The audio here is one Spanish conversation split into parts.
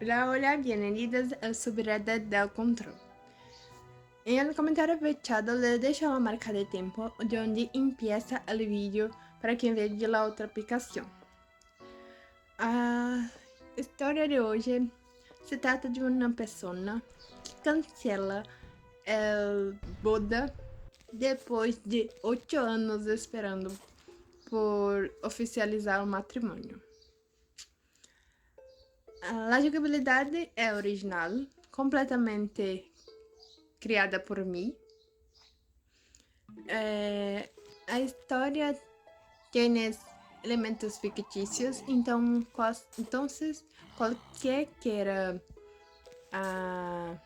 Hola, hola, bienvenidos a Subreddit del Control. En el comentario fechado les dejo la marca de tiempo donde empieza el vídeo para quien ve de la otra aplicación. A história de hoje se trata de uma pessoa que cancela a boda depois de 8 anos esperando por oficializar o matrimônio. A jogabilidade é original, completamente criada por mim. A história tem elementos fictícios, então qualquer que era a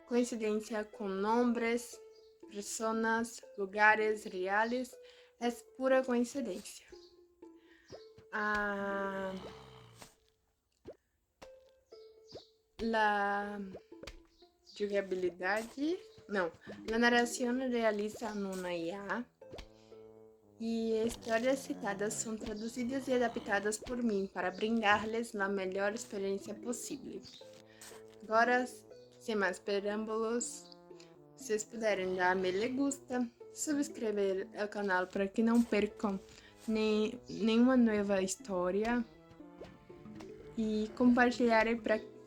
coincidência com nomes, pessoas, lugares reais é pura coincidência. La jogabilidade, não, a narração realiza numa IA e histórias citadas são traduzidas e adaptadas por mim para brindar-lhes a melhor experiência possível. Agora, sem mais preâmbulos, vocês puderem dar me gusta, subscrever o canal para que não percam nenhuma nova história e compartilharem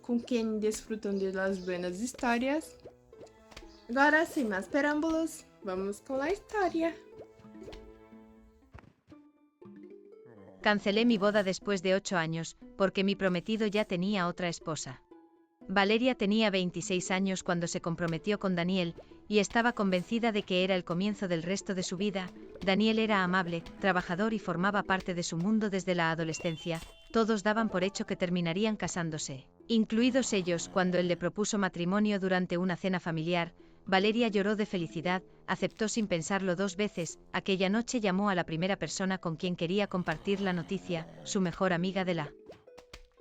com quem desfrutam de las buenas histórias. Agora, sem mais preâmbulos, vamos com a história. Cancelé mi boda después de 8 años, porque mi prometido ya tenía otra esposa. Valeria tenía 26 años cuando se comprometió con Daniel, y estaba convencida de que era el comienzo del resto de su vida. Daniel era amable, trabajador y formaba parte de su mundo desde la adolescencia. Todos daban por hecho que terminarían casándose, incluidos ellos. Cuando él le propuso matrimonio durante una cena familiar, Valeria lloró de felicidad, aceptó sin pensarlo 2 veces. Aquella noche llamó a la primera persona con quien quería compartir la noticia, su mejor amiga de la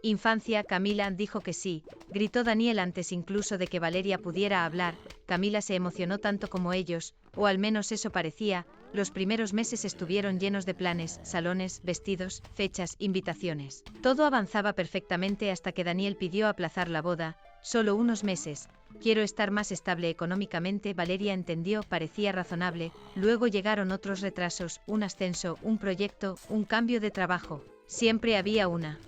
infancia. Camila dijo que sí, gritó Daniel antes incluso de que Valeria pudiera hablar. Camila se emocionó tanto como ellos, o al menos eso parecía. Los primeros meses estuvieron llenos de planes, salones, vestidos, fechas, invitaciones. Todo avanzaba perfectamente hasta que Daniel pidió aplazar la boda. Solo unos meses. Quiero estar más estable económicamente. Valeria entendió, parecía razonable. Luego llegaron otros retrasos, un ascenso, un proyecto, un cambio de trabajo. Siempre había una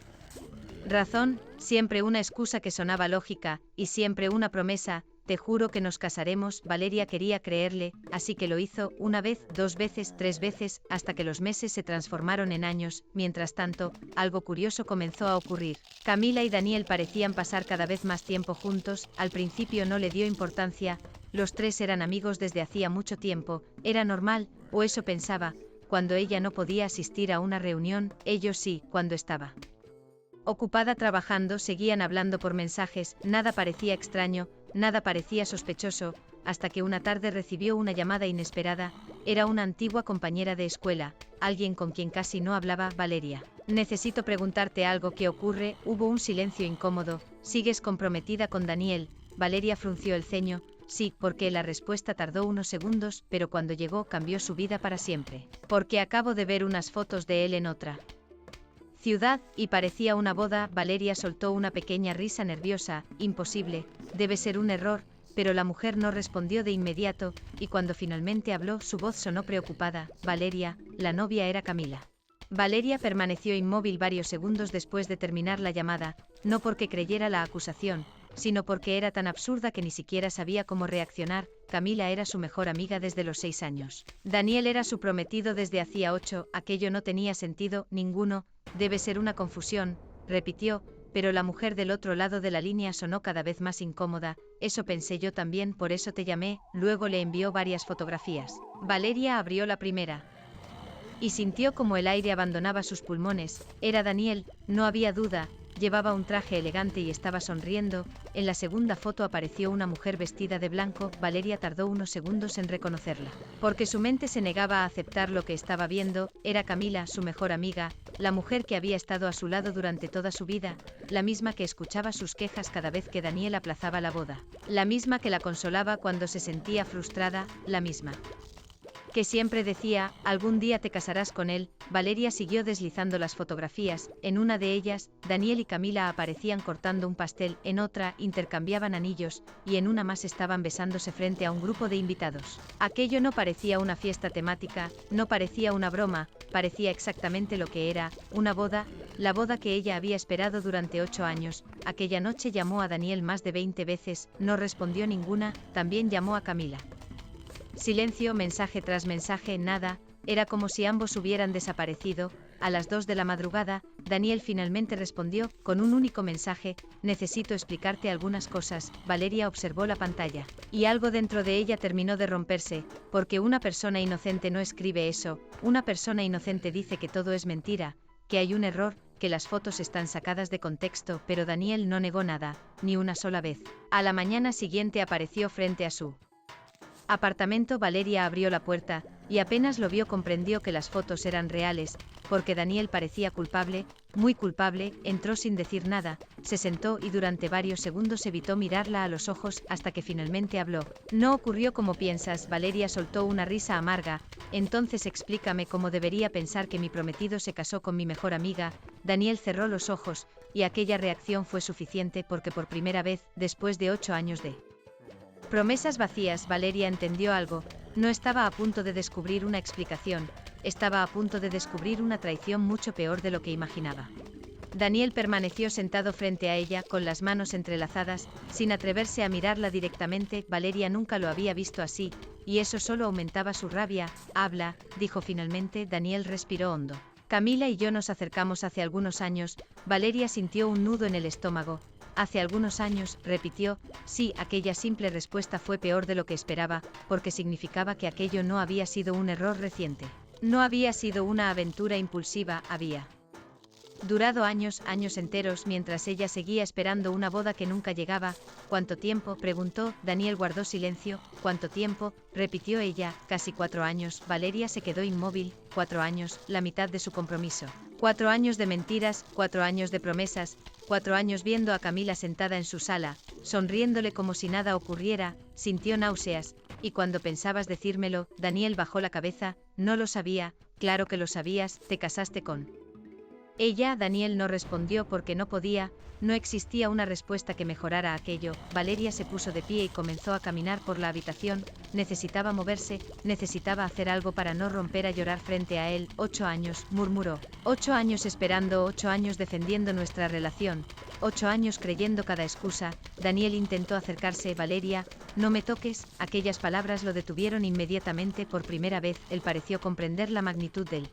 razón, siempre una excusa que sonaba lógica, y siempre una promesa: te juro que nos casaremos. Valeria quería creerle, así que lo hizo, 1 vez, 2 veces, 3 veces, hasta que los meses se transformaron en años. Mientras tanto, algo curioso comenzó a ocurrir. Camila y Daniel parecían pasar cada vez más tiempo juntos. Al principio no le dio importancia, los 3 eran amigos desde hacía mucho tiempo, era normal, o eso pensaba. Cuando ella no podía asistir a una reunión, ellos sí, cuando estaba ocupada trabajando seguían hablando por mensajes. Nada parecía extraño, nada parecía sospechoso, hasta que una tarde recibió una llamada inesperada. Era una antigua compañera de escuela, alguien con quien casi no hablaba. Valeria, necesito preguntarte algo. ¿Qué ocurre? Hubo un silencio incómodo. ¿Sigues comprometida con Daniel? Valeria frunció el ceño. Sí, porque la respuesta tardó unos segundos, pero cuando llegó cambió su vida para siempre. Porque acabo de ver unas fotos de él en otra ciudad, y parecía una boda. Valeria soltó una pequeña risa nerviosa. Imposible, debe ser un error, pero la mujer no respondió de inmediato, y cuando finalmente habló su voz sonó preocupada. Valeria, la novia era Camila. Valeria permaneció inmóvil varios segundos después de terminar la llamada, no porque creyera la acusación, sino porque era tan absurda que ni siquiera sabía cómo reaccionar. Camila era su mejor amiga desde los 6 años. Daniel era su prometido desde hacía 8, aquello no tenía sentido ninguno. Debe ser una confusión, repitió, pero la mujer del otro lado de la línea sonó cada vez más incómoda. Eso pensé yo también, por eso te llamé. Luego le envió varias fotografías. Valeria abrió la primera y sintió como el aire abandonaba sus pulmones. Era Daniel, no había duda, llevaba un traje elegante y estaba sonriendo. En la segunda foto apareció una mujer vestida de blanco. Valeria tardó unos segundos en reconocerla, porque su mente se negaba a aceptar lo que estaba viendo. Era Camila, su mejor amiga, la mujer que había estado a su lado durante toda su vida, la misma que escuchaba sus quejas cada vez que Daniel aplazaba la boda, la misma que la consolaba cuando se sentía frustrada, la misma que siempre decía, algún día te casarás con él. Valeria siguió deslizando las fotografías, en una de ellas, Daniel y Camila aparecían cortando un pastel, en otra, intercambiaban anillos, y en una más estaban besándose frente a un grupo de invitados. Aquello no parecía una fiesta temática, no parecía una broma, parecía exactamente lo que era, una boda, la boda que ella había esperado durante 8 años. Aquella noche llamó a Daniel más de 20 veces, no respondió ninguna, también llamó a Camila. Silencio, mensaje tras mensaje, nada, era como si ambos hubieran desaparecido. A las 2 de la madrugada, Daniel finalmente respondió, con un único mensaje, necesito explicarte algunas cosas. Valeria observó la pantalla, y algo dentro de ella terminó de romperse, porque una persona inocente no escribe eso, una persona inocente dice que todo es mentira, que hay un error, que las fotos están sacadas de contexto, pero Daniel no negó nada, ni una sola vez. A la mañana siguiente apareció frente a su apartamento. Valeria abrió la puerta, y apenas lo vio comprendió que las fotos eran reales, porque Daniel parecía culpable, muy culpable. Entró sin decir nada, se sentó y durante varios segundos evitó mirarla a los ojos hasta que finalmente habló. No ocurrió como piensas. Valeria soltó una risa amarga. Entonces explícame cómo debería pensar que mi prometido se casó con mi mejor amiga. Daniel cerró los ojos, y aquella reacción fue suficiente porque por primera vez, después de 8 años de promesas vacías, Valeria entendió algo. No estaba a punto de descubrir una explicación, estaba a punto de descubrir una traición mucho peor de lo que imaginaba. Daniel permaneció sentado frente a ella, con las manos entrelazadas, sin atreverse a mirarla directamente. Valeria nunca lo había visto así, y eso solo aumentaba su rabia. Habla, dijo finalmente. Daniel respiró hondo. Camila y yo nos acercamos hace algunos años. Valeria sintió un nudo en el estómago. Hace algunos años, repitió. Sí, aquella simple respuesta fue peor de lo que esperaba, porque significaba que aquello no había sido un error reciente. No había sido una aventura impulsiva, había durado años, años enteros, mientras ella seguía esperando una boda que nunca llegaba. ¿Cuánto tiempo?, preguntó. Daniel guardó silencio. ¿Cuánto tiempo?, repitió ella. Casi 4 años. Valeria se quedó inmóvil. 4 años, la mitad de su compromiso. 4 años de mentiras, 4 años de promesas, 4 años viendo a Camila sentada en su sala, sonriéndole como si nada ocurriera. Sintió náuseas. Y cuando pensabas decírmelo, Daniel bajó la cabeza. No lo sabía. Claro que lo sabías, te casaste con ella. Daniel no respondió porque no podía, no existía una respuesta que mejorara aquello. Valeria se puso de pie y comenzó a caminar por la habitación. Necesitaba moverse, necesitaba hacer algo para no romper a llorar frente a él. 8 años, murmuró. 8 años esperando, 8 años defendiendo nuestra relación, 8 años creyendo cada excusa. Daniel intentó acercarse. Valeria, no me toques. Aquellas palabras lo detuvieron inmediatamente. Por primera vez, él pareció comprender la magnitud del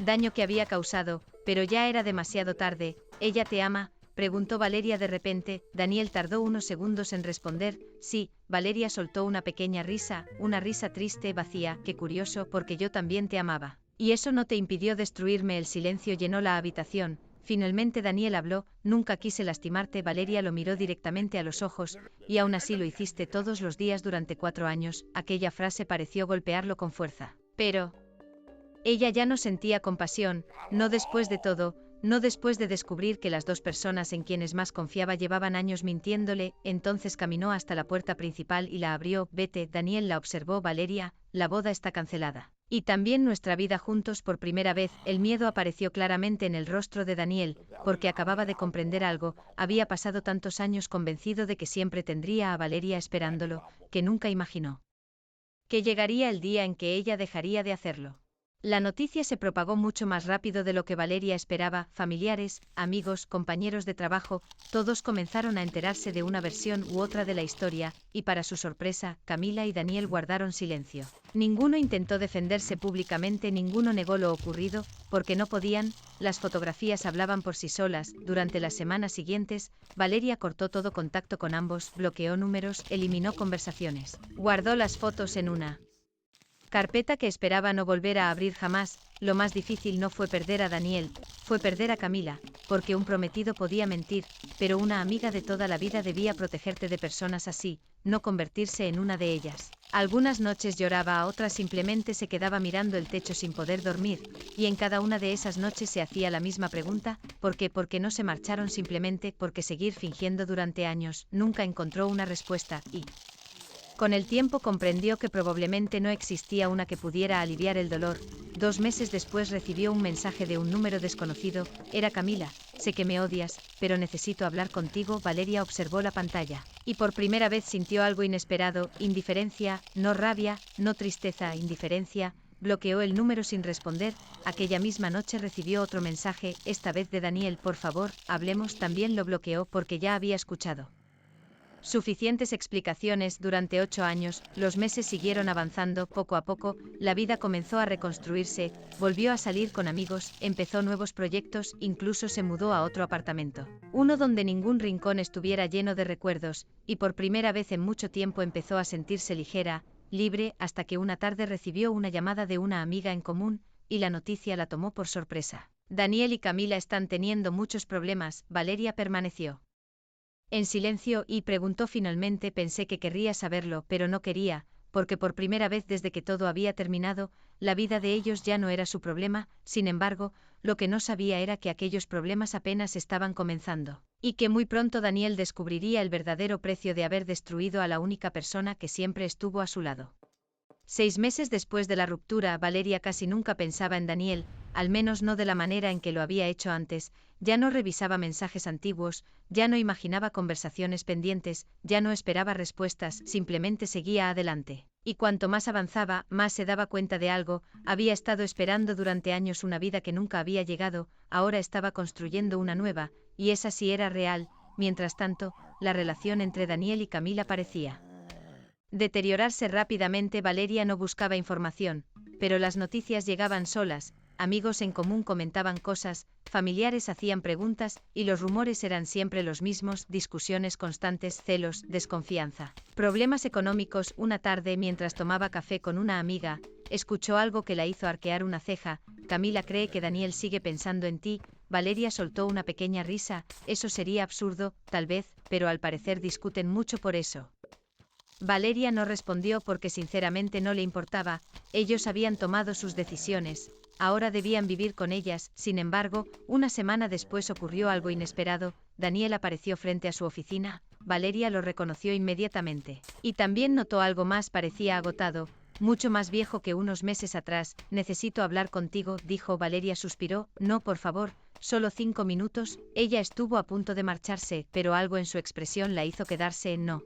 daño que había causado, pero ya era demasiado tarde. ¿Ella te ama?, preguntó Valeria de repente. Daniel tardó unos segundos en responder. Sí. Valeria soltó una pequeña risa, una risa triste, vacía. Qué curioso, porque yo también te amaba. ¿Y eso no te impidió destruirme? El silencio llenó la habitación. Finalmente Daniel habló. Nunca quise lastimarte. Valeria lo miró directamente a los ojos. Y aún así lo hiciste todos los días durante 4 años. Aquella frase pareció golpearlo con fuerza. Pero ella ya no sentía compasión, no después de todo, no después de descubrir que las 2 personas en quienes más confiaba llevaban años mintiéndole. Entonces caminó hasta la puerta principal y la abrió. Vete. Daniel la observó. Valeria, la boda está cancelada. Y también nuestra vida juntos. Por primera vez, el miedo apareció claramente en el rostro de Daniel, porque acababa de comprender algo. Había pasado tantos años convencido de que siempre tendría a Valeria esperándolo, que nunca imaginó que llegaría el día en que ella dejaría de hacerlo. La noticia se propagó mucho más rápido de lo que Valeria esperaba. Familiares, amigos, compañeros de trabajo, todos comenzaron a enterarse de una versión u otra de la historia, y para su sorpresa, Camila y Daniel guardaron silencio. Ninguno intentó defenderse públicamente, ninguno negó lo ocurrido, porque no podían. Las fotografías hablaban por sí solas. Durante las semanas siguientes, Valeria cortó todo contacto con ambos, bloqueó números, eliminó conversaciones. Guardó las fotos en una carpeta que esperaba no volver a abrir jamás. Lo más difícil no fue perder a Daniel, fue perder a Camila, porque un prometido podía mentir, pero una amiga de toda la vida debía protegerte de personas así, no convertirse en una de ellas. Algunas noches lloraba, a otras simplemente se quedaba mirando el techo sin poder dormir, y en cada una de esas noches se hacía la misma pregunta: ¿por qué? ¿Por qué no se marcharon simplemente? ¿Por qué seguir fingiendo durante años? Nunca encontró una respuesta, y Con el tiempo comprendió que probablemente no existía una que pudiera aliviar el dolor. 2 meses después recibió un mensaje de un número desconocido. Era Camila. Sé que me odias, pero necesito hablar contigo. Valeria observó la pantalla. Y por primera vez sintió algo inesperado, indiferencia, no rabia, no tristeza, indiferencia. Bloqueó el número sin responder. Aquella misma noche recibió otro mensaje, esta vez de Daniel. Por favor, hablemos. También lo bloqueó porque ya había escuchado suficientes explicaciones. Durante 8 años, los meses siguieron avanzando. Poco a poco, la vida comenzó a reconstruirse, volvió a salir con amigos, empezó nuevos proyectos, incluso se mudó a otro apartamento. Uno donde ningún rincón estuviera lleno de recuerdos, y por primera vez en mucho tiempo empezó a sentirse ligera, libre, hasta que una tarde recibió una llamada de una amiga en común, y la noticia la tomó por sorpresa. Daniel y Camila están teniendo muchos problemas. Valeria permaneció en silencio y preguntó finalmente. Pensé que querría saberlo, pero no quería, porque por primera vez desde que todo había terminado, la vida de ellos ya no era su problema. Sin embargo, lo que no sabía era que aquellos problemas apenas estaban comenzando, y que muy pronto Daniel descubriría el verdadero precio de haber destruido a la única persona que siempre estuvo a su lado. 6 meses después de la ruptura, Valeria casi nunca pensaba en Daniel, al menos no de la manera en que lo había hecho antes. Ya no revisaba mensajes antiguos, ya no imaginaba conversaciones pendientes, ya no esperaba respuestas, simplemente seguía adelante. Y cuanto más avanzaba, más se daba cuenta de algo. Había estado esperando durante años una vida que nunca había llegado, ahora estaba construyendo una nueva, y esa sí era real. Mientras tanto, la relación entre Daniel y Camila parecía deteriorarse rápidamente. Valeria no buscaba información, pero las noticias llegaban solas. Amigos en común comentaban cosas, familiares hacían preguntas, y los rumores eran siempre los mismos: discusiones constantes, celos, desconfianza, problemas económicos. Una tarde, mientras tomaba café con una amiga, escuchó algo que la hizo arquear una ceja. Camila cree que Daniel sigue pensando en ti. Valeria soltó una pequeña risa. Eso sería absurdo, tal vez, pero al parecer discuten mucho por eso. Valeria no respondió porque sinceramente no le importaba. Ellos habían tomado sus decisiones, ahora debían vivir con ellas. Sin embargo, una semana después ocurrió algo inesperado. Daniel apareció frente a su oficina. Valeria lo reconoció inmediatamente. Y también notó algo más: parecía agotado, mucho más viejo que unos meses atrás. Necesito hablar contigo, dijo. Valeria suspiró. No, por favor, solo 5 minutos. Ella estuvo a punto de marcharse, pero algo en su expresión la hizo quedarse en no.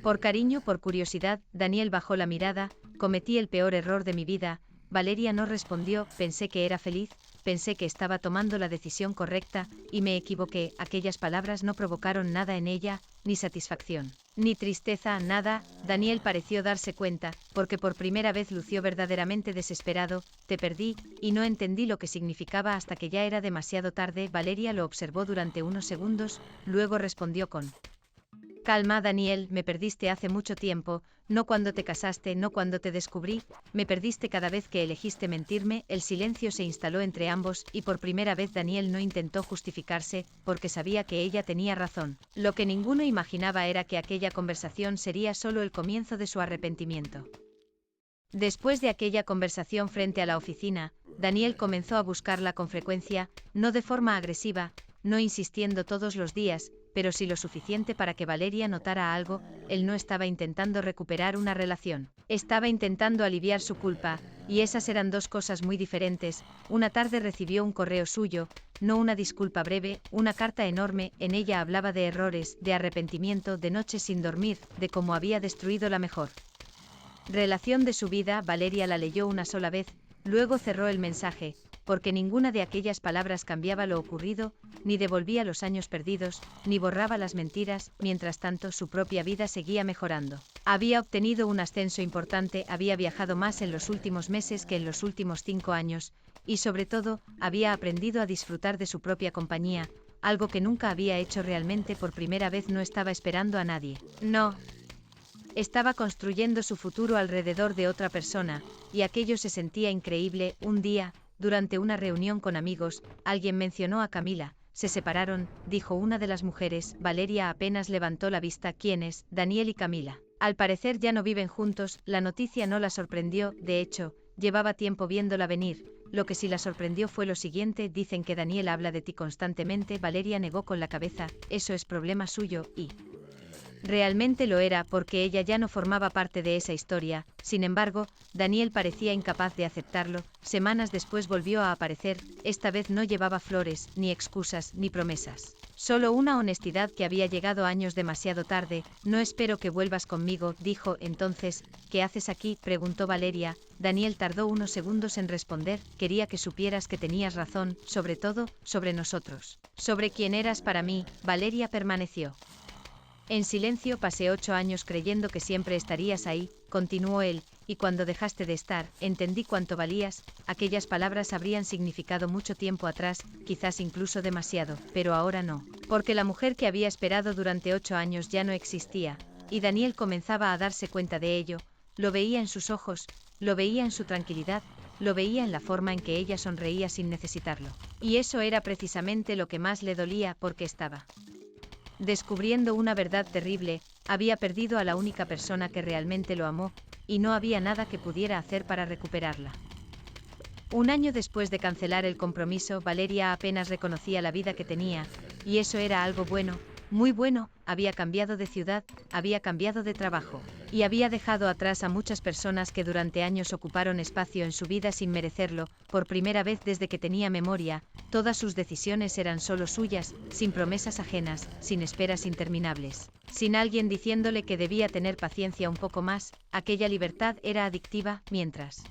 Por cariño, por curiosidad. Daniel bajó la mirada. Cometí el peor error de mi vida. Valeria no respondió. Pensé que era feliz, pensé que estaba tomando la decisión correcta, y me equivoqué. Aquellas palabras no provocaron nada en ella, ni satisfacción, ni tristeza, nada. Daniel pareció darse cuenta, porque por primera vez lució verdaderamente desesperado. Te perdí, y no entendí lo que significaba hasta que ya era demasiado tarde. Valeria lo observó durante unos segundos, luego respondió con calma: Daniel, me perdiste hace mucho tiempo, no cuando te casaste, no cuando te descubrí, me perdiste cada vez que elegiste mentirme. El silencio se instaló entre ambos, y por primera vez Daniel no intentó justificarse, porque sabía que ella tenía razón. Lo que ninguno imaginaba era que aquella conversación sería solo el comienzo de su arrepentimiento. Después de aquella conversación frente a la oficina, Daniel comenzó a buscarla con frecuencia, no de forma agresiva, no insistiendo todos los días, pero sí lo suficiente para que Valeria notara algo. Él no estaba intentando recuperar una relación, estaba intentando aliviar su culpa, y esas eran dos cosas muy diferentes. Una tarde recibió un correo suyo, no una disculpa breve, una carta enorme. En ella hablaba de errores, de arrepentimiento, de noches sin dormir, de cómo había destruido la mejor relación de su vida. Valeria la leyó una sola vez, luego cerró el mensaje, porque ninguna de aquellas palabras cambiaba lo ocurrido, ni devolvía los años perdidos, ni borraba las mentiras. Mientras tanto, su propia vida seguía mejorando. Había obtenido un ascenso importante, había viajado más en los últimos meses que en los últimos 5 años, y sobre todo, había aprendido a disfrutar de su propia compañía, algo que nunca había hecho realmente. Por primera vez no estaba esperando a nadie. No. Estaba construyendo su futuro alrededor de otra persona, y aquello se sentía increíble. Un día, durante una reunión con amigos, alguien mencionó a Camila. Se separaron, dijo una de las mujeres. Valeria apenas levantó la vista. ¿Quiénes? Daniel y Camila. Al parecer ya no viven juntos. La noticia no la sorprendió, de hecho, llevaba tiempo viéndola venir. Lo que sí la sorprendió fue lo siguiente: dicen que Daniel habla de ti constantemente. Valeria negó con la cabeza. Eso es problema suyo, y Realmente lo era porque ella ya no formaba parte de esa historia, sin embargo, Daniel parecía incapaz de aceptarlo. Semanas después volvió a aparecer, esta vez no llevaba flores, ni excusas, ni promesas. Solo una honestidad que había llegado años demasiado tarde. No espero que vuelvas conmigo, dijo. Entonces, ¿qué haces aquí?, preguntó Valeria. Daniel tardó unos segundos en responder. Quería que supieras que tenías razón, sobre todo, sobre nosotros. Sobre quién eras para mí. Valeria permaneció en silencio. Pasé 8 años creyendo que siempre estarías ahí, continuó él, y cuando dejaste de estar, entendí cuánto valías. Aquellas palabras habrían significado mucho tiempo atrás, quizás incluso demasiado, pero ahora no. Porque la mujer que había esperado durante 8 años ya no existía, y Daniel comenzaba a darse cuenta de ello. Lo veía en sus ojos, lo veía en su tranquilidad, lo veía en la forma en que ella sonreía sin necesitarlo. Y eso era precisamente lo que más le dolía, porque estaba descubriendo una verdad terrible. Había perdido a la única persona que realmente lo amó, y no había nada que pudiera hacer para recuperarla. Un año después de cancelar el compromiso, Valeria apenas reconocía la vida que tenía, y eso era algo bueno, muy bueno. Había cambiado de ciudad, había cambiado de trabajo, y había dejado atrás a muchas personas que durante años ocuparon espacio en su vida sin merecerlo. Por primera vez desde que tenía memoria, todas sus decisiones eran solo suyas, sin promesas ajenas, sin esperas interminables, sin alguien diciéndole que debía tener paciencia un poco más. Aquella libertad era adictiva. Mientras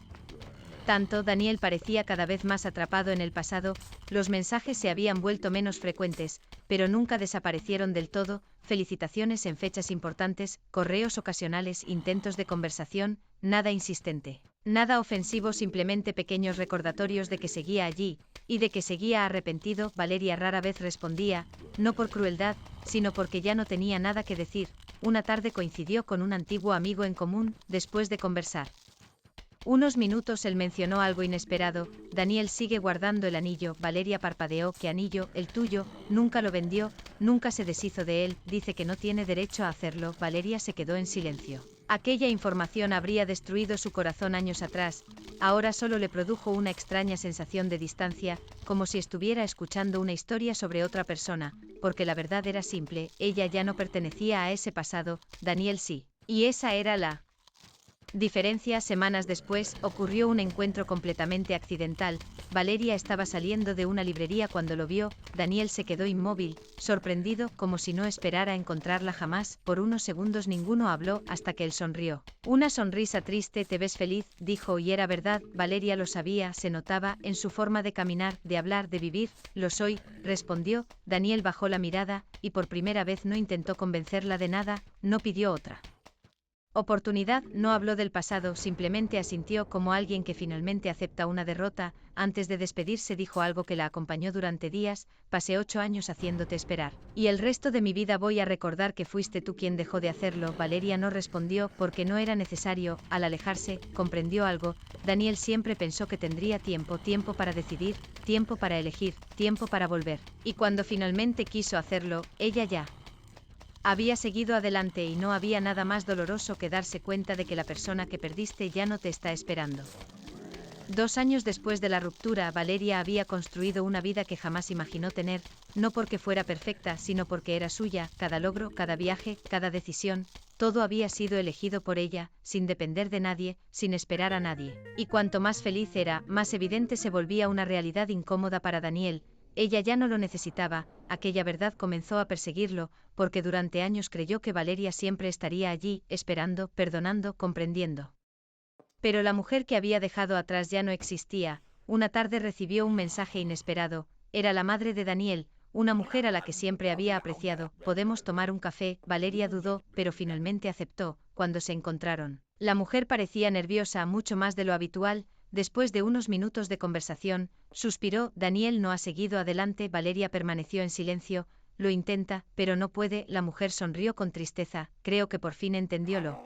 tanto, Daniel parecía cada vez más atrapado en el pasado. Los mensajes se habían vuelto menos frecuentes, pero nunca desaparecieron del todo. Felicitaciones en fechas importantes, correos ocasionales, intentos de conversación, nada insistente, nada ofensivo, simplemente pequeños recordatorios de que seguía allí, y de que seguía arrepentido. Valeria rara vez respondía, no por crueldad, sino porque ya no tenía nada que decir. Una tarde coincidió con un antiguo amigo en común. Después de conversar unos minutos, él mencionó algo inesperado. Daniel sigue guardando el anillo. Valeria parpadeó. ¿Qué anillo? El tuyo. Nunca lo vendió, nunca se deshizo de él. Dice que no tiene derecho a hacerlo. Valeria se quedó en silencio. Aquella información habría destruido su corazón años atrás. Ahora solo le produjo una extraña sensación de distancia, como si estuviera escuchando una historia sobre otra persona, porque la verdad era simple. Ella ya no pertenecía a ese pasado, Daniel sí. Y esa era la diferencia. Semanas después, ocurrió un encuentro completamente accidental. Valeria estaba saliendo de una librería cuando lo vio. Daniel se quedó inmóvil, sorprendido, como si no esperara encontrarla jamás. Por unos segundos ninguno habló, hasta que él sonrió. Una sonrisa triste. Te ves feliz, dijo, y era verdad. Valeria lo sabía, se notaba, en su forma de caminar, de hablar, de vivir. Lo soy, respondió. Daniel bajó la mirada, y por primera vez no intentó convencerla de nada, no pidió otra oportunidad, no habló del pasado, simplemente asintió como alguien que finalmente acepta una derrota. Antes de despedirse dijo algo que la acompañó durante días. Pasé 8 años haciéndote esperar, y el resto de mi vida voy a recordar que fuiste tú quien dejó de hacerlo. Valeria no respondió, porque no era necesario. Al alejarse, comprendió algo. Daniel siempre pensó que tendría tiempo para decidir, tiempo para elegir, tiempo para volver. Y cuando finalmente quiso hacerlo, ella ya había seguido adelante, y no había nada más doloroso que darse cuenta de que la persona que perdiste ya no te está esperando. 2 años después de la ruptura, Valeria había construido una vida que jamás imaginó tener, no porque fuera perfecta, sino porque era suya. Cada logro, cada viaje, cada decisión, todo había sido elegido por ella, sin depender de nadie, sin esperar a nadie. Y cuanto más feliz era, más evidente se volvía una realidad incómoda para Daniel. Ella ya no lo necesitaba. Aquella verdad comenzó a perseguirlo, porque durante años creyó que Valeria siempre estaría allí, esperando, perdonando, comprendiendo. Pero la mujer que había dejado atrás ya no existía. Una tarde recibió un mensaje inesperado. Era la madre de Daniel, una mujer a la que siempre había apreciado. ¿Podemos tomar un café? Valeria dudó, pero finalmente aceptó. Cuando se encontraron, la mujer parecía nerviosa, mucho más de lo habitual. Después de unos minutos de conversación, suspiró. Daniel no ha seguido adelante. Valeria permaneció en silencio. Lo intenta, pero no puede. La mujer sonrió con tristeza. Creo que por fin entendió lo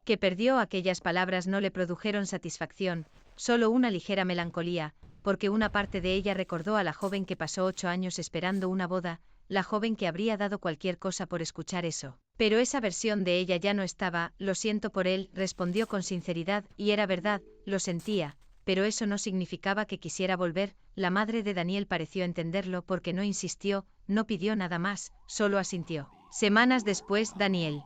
que perdió. Aquellas palabras no le produjeron satisfacción, solo una ligera melancolía, porque una parte de ella recordó a la joven que pasó 8 años esperando una boda, la joven que habría dado cualquier cosa por escuchar eso. Pero esa versión de ella ya no estaba. Lo siento por él, respondió con sinceridad, y era verdad, lo sentía, pero eso no significaba que quisiera volver. La madre de Daniel pareció entenderlo, porque no insistió, no pidió nada más, solo asintió. Semanas después, Daniel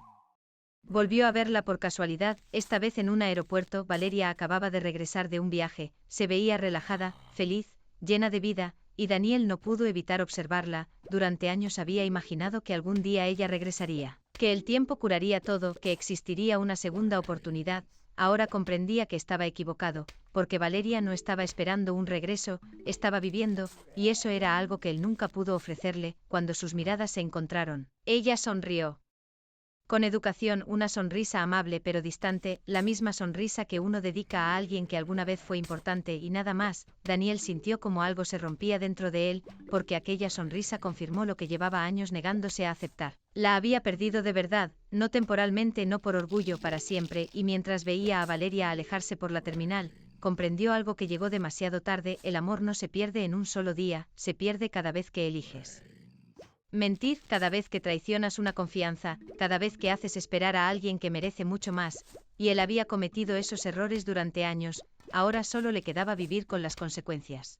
volvió a verla por casualidad, esta vez en un aeropuerto. Valeria acababa de regresar de un viaje, se veía relajada, feliz, llena de vida, y Daniel no pudo evitar observarla. Durante años había imaginado que algún día ella regresaría, que el tiempo curaría todo, que existiría una segunda oportunidad. Ahora comprendía que estaba equivocado, porque Valeria no estaba esperando un regreso, estaba viviendo, y eso era algo que él nunca pudo ofrecerle. Cuando sus miradas se encontraron, ella sonrió. Con educación, una sonrisa amable pero distante, la misma sonrisa que uno dedica a alguien que alguna vez fue importante y nada más. Daniel sintió como algo se rompía dentro de él, porque aquella sonrisa confirmó lo que llevaba años negándose a aceptar. La había perdido de verdad, no temporalmente, no por orgullo, para siempre, y mientras veía a Valeria alejarse por la terminal, comprendió algo que llegó demasiado tarde: el amor no se pierde en un solo día, se pierde cada vez que eliges mentir, cada vez que traicionas una confianza, cada vez que haces esperar a alguien que merece mucho más, y él había cometido esos errores durante años, ahora solo le quedaba vivir con las consecuencias.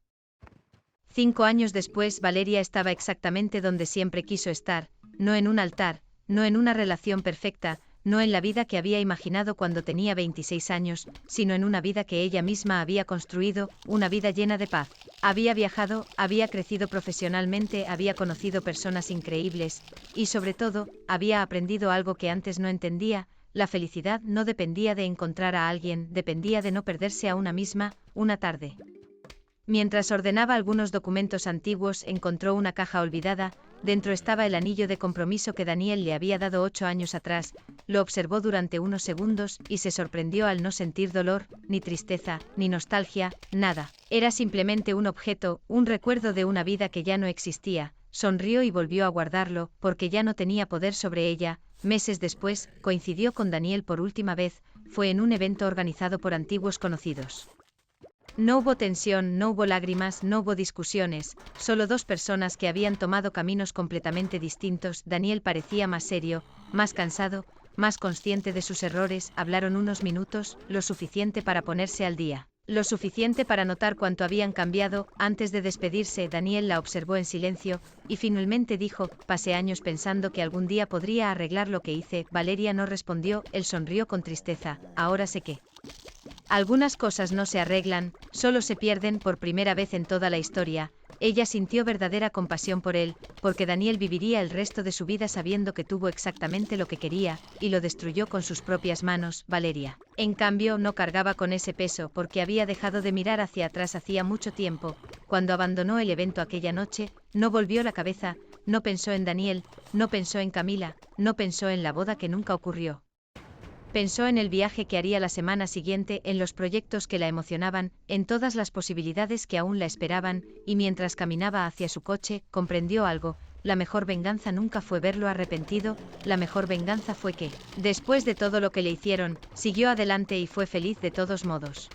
5 años después, Valeria estaba exactamente donde siempre quiso estar, no en un altar, no en una relación perfecta, no en la vida que había imaginado cuando tenía 26 años, sino en una vida que ella misma había construido, una vida llena de paz. Había viajado, había crecido profesionalmente, había conocido personas increíbles, y sobre todo, había aprendido algo que antes no entendía: la felicidad no dependía de encontrar a alguien, dependía de no perderse a una misma. Una tarde, mientras ordenaba algunos documentos antiguos, encontró una caja olvidada. Dentro estaba el anillo de compromiso que Daniel le había dado 8 años atrás. Lo observó durante unos segundos y se sorprendió al no sentir dolor, ni tristeza, ni nostalgia, nada. Era simplemente un objeto, un recuerdo de una vida que ya no existía. Sonrió y volvió a guardarlo, porque ya no tenía poder sobre ella. Meses después, coincidió con Daniel por última vez, fue en un evento organizado por antiguos conocidos. No hubo tensión, no hubo lágrimas, no hubo discusiones, solo dos personas que habían tomado caminos completamente distintos. Daniel parecía más serio, más cansado, más consciente de sus errores. Hablaron unos minutos, lo suficiente para ponerse al día, lo suficiente para notar cuánto habían cambiado. Antes de despedirse, Daniel la observó en silencio, y finalmente dijo: pasé años pensando que algún día podría arreglar lo que hice. Valeria no respondió, él sonrió con tristeza. Ahora sé que algunas cosas no se arreglan, solo se pierden. Por primera vez en toda la historia, ella sintió verdadera compasión por él, porque Daniel viviría el resto de su vida sabiendo que tuvo exactamente lo que quería, y lo destruyó con sus propias manos. Valeria, en cambio, no cargaba con ese peso, porque había dejado de mirar hacia atrás hacía mucho tiempo. Cuando abandonó el evento aquella noche, no volvió la cabeza, no pensó en Daniel, no pensó en Camila, no pensó en la boda que nunca ocurrió. Pensó en el viaje que haría la semana siguiente, en los proyectos que la emocionaban, en todas las posibilidades que aún la esperaban, y mientras caminaba hacia su coche, comprendió algo: la mejor venganza nunca fue verlo arrepentido, la mejor venganza fue que, después de todo lo que le hicieron, siguió adelante y fue feliz de todos modos.